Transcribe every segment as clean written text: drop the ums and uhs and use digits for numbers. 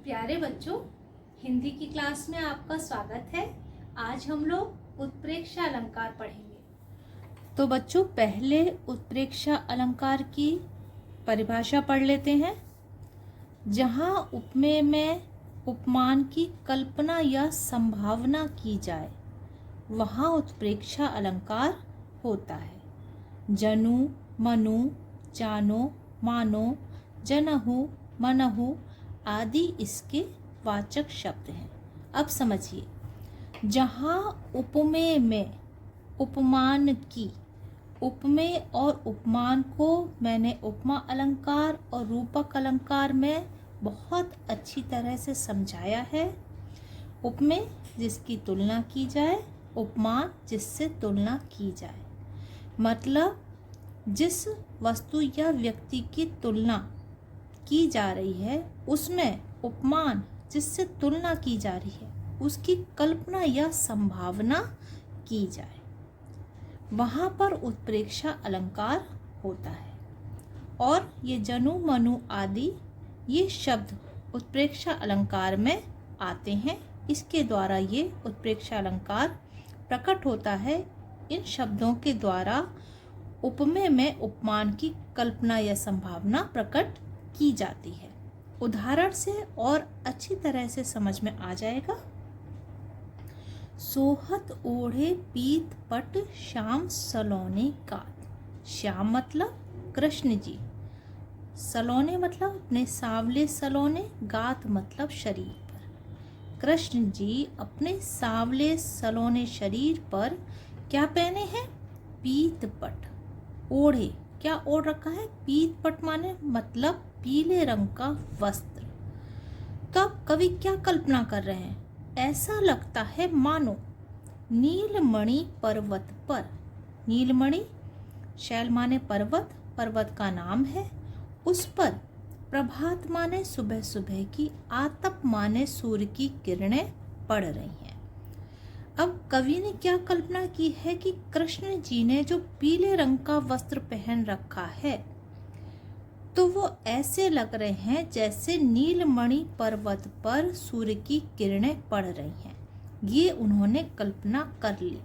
प्यारे बच्चों, हिंदी की क्लास में आपका स्वागत है। आज हम लोग उत्प्रेक्षा अलंकार पढ़ेंगे। तो बच्चों, पहले उत्प्रेक्षा अलंकार की परिभाषा पढ़ लेते हैं। जहाँ उपमेय में उपमान की कल्पना या संभावना की जाए वहाँ उत्प्रेक्षा अलंकार होता है। जनु, मनु, जानो, मानो, जनहु, मनहु आदि इसके वाचक शब्द हैं। अब समझिए, जहाँ उपमेय में उपमान की, उपमेय और उपमान को मैंने उपमा अलंकार और रूपक अलंकार में बहुत अच्छी तरह से समझाया है। उपमेय जिसकी तुलना की जाए, उपमान जिससे तुलना की जाए, मतलब जिस वस्तु या व्यक्ति की तुलना की जा रही है उसमें उपमान जिससे तुलना की जा रही है उसकी कल्पना या संभावना की जाए, वहाँ पर उत्प्रेक्षा अलंकार होता है। और ये जनु, मनु आदि ये शब्द उत्प्रेक्षा अलंकार में आते हैं। इसके द्वारा ये उत्प्रेक्षा अलंकार प्रकट होता है। इन शब्दों के द्वारा उपमेय में उपमान की कल्पना या संभावना प्रकट की जाती है। उदाहरण से और अच्छी तरह से समझ में आ जाएगा। सोहत ओढ़े पीत पट श्याम सलोने गात। श्याम मतलब कृष्ण जी, सलोने मतलब अपने सांवले सलोने, गात मतलब शरीर पर। कृष्ण जी अपने सांवले सलोने शरीर पर क्या पहने हैं? पीत पट ओढ़े। क्या ओढ़ रखा है? पीत पट माने मतलब पीले रंग का वस्त्र। तो अब कवि क्या कल्पना कर रहे हैं? ऐसा लगता है मानो नीलमणि पर्वत पर, नीलमणि शैल माने पर्वत, पर्वत का नाम है, उस पर प्रभात माने सुबह सुबह की, आतप माने सूर्य की किरणें पड़ रही हैं। अब कवि ने क्या कल्पना की है कि कृष्ण जी ने जो पीले रंग का वस्त्र पहन रखा है तो वो ऐसे लग रहे हैं जैसे नीलमणि पर्वत पर सूर्य की किरणें पड़ रही हैं। ये उन्होंने कल्पना कर ली।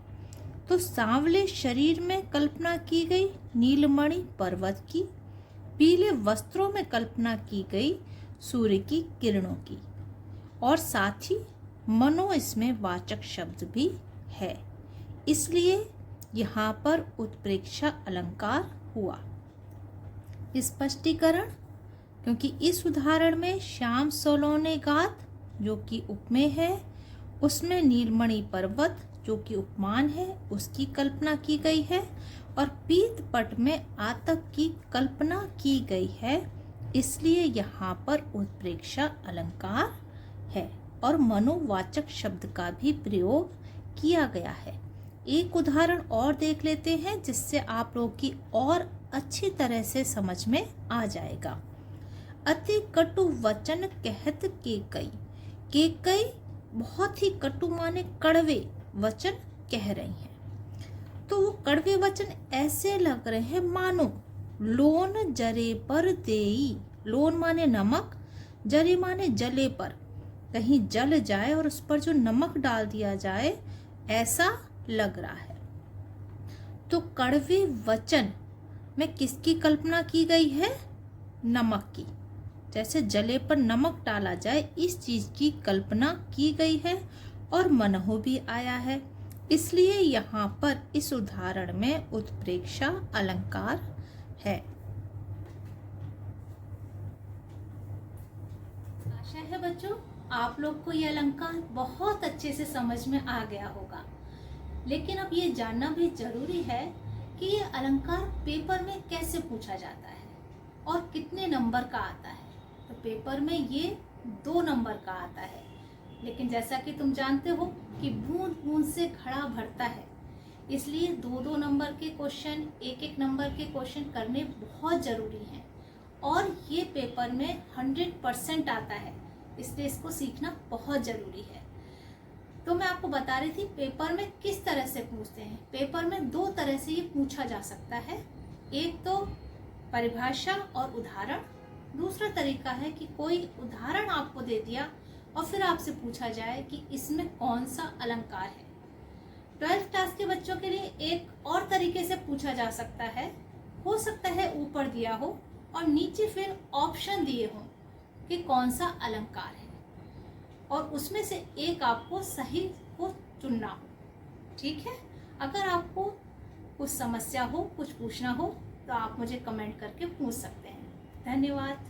तो सांवले शरीर में कल्पना की गई नीलमणि पर्वत की, पीले वस्त्रों में कल्पना की गई सूर्य की किरणों की, और साथ ही मनो इसमें वाचक शब्द भी है। इसलिए यहाँ पर उत्प्रेक्षा अलंकार हुआ। स्पष्टीकरण, क्योंकि इस उदाहरण में श्याम सलोने गात जो कि उपमेय है, उसमें नीलमणि पर्वत जो कि उपमान है उसकी कल्पना की गई है, और पीत पट में आतप की कल्पना की गई है। इसलिए यहाँ पर उत्प्रेक्षा अलंकार है और मनोवाचक शब्द का भी प्रयोग किया गया है। एक उदाहरण और देख लेते हैं जिससे आप लोग की और अच्छी तरह से समझ में आ जाएगा। अति कटु वचन कहत केकई। केकई बहुत ही कटु माने कड़वे वचन कह रही हैं। तो वो कड़वे वचन ऐसे लग रहे हैं मानो लोन जरे पर देई। लोन माने नमक, जरे माने जले पर, कहीं जल जाए और उस पर जो नमक डाल दिया जाए, ऐसा लग रहा है। तो कड़वे वचन में किसकी कल्पना की गई है? नमक की। जैसे जले पर नमक डाला जाए, इस चीज की कल्पना की गई है, और मनहु भी आया है। इसलिए यहाँ पर इस उदाहरण में उत्प्रेक्षा अलंकार है। आशा है बच्चों आप लोग को यह अलंकार बहुत अच्छे से समझ में आ गया होगा। लेकिन अब ये जानना भी जरूरी है कि ये अलंकार पेपर में कैसे पूछा जाता है और कितने नंबर का आता है। तो पेपर में ये 2 नंबर का आता है, लेकिन जैसा कि तुम जानते हो कि बूंद बूंद से घड़ा भरता है, इसलिए 2-2 नंबर के क्वेश्चन, 1-1 नंबर के क्वेश्चन करने बहुत जरूरी हैं। और ये पेपर में 100% आता है, इसलिए इसको सीखना बहुत जरूरी है। तो मैं आपको बता रही थी पेपर में किस तरह से पूछते हैं। पेपर में 2 तरह से ये पूछा जा सकता है। एक तो परिभाषा और उदाहरण, दूसरा तरीका है कि कोई उदाहरण आपको दे दिया और फिर आपसे पूछा जाए कि इसमें कौन सा अलंकार है। 12th क्लास के बच्चों के लिए एक और तरीके से पूछा जा सकता है, हो सकता है ऊपर दिया हो और नीचे फिर ऑप्शन दिए हों कि कौन सा अलंकार है और उसमें से एक आपको सही को चुनना हो। ठीक है, अगर आपको कुछ समस्या हो, कुछ पूछना हो तो आप मुझे कमेंट करके पूछ सकते हैं। धन्यवाद।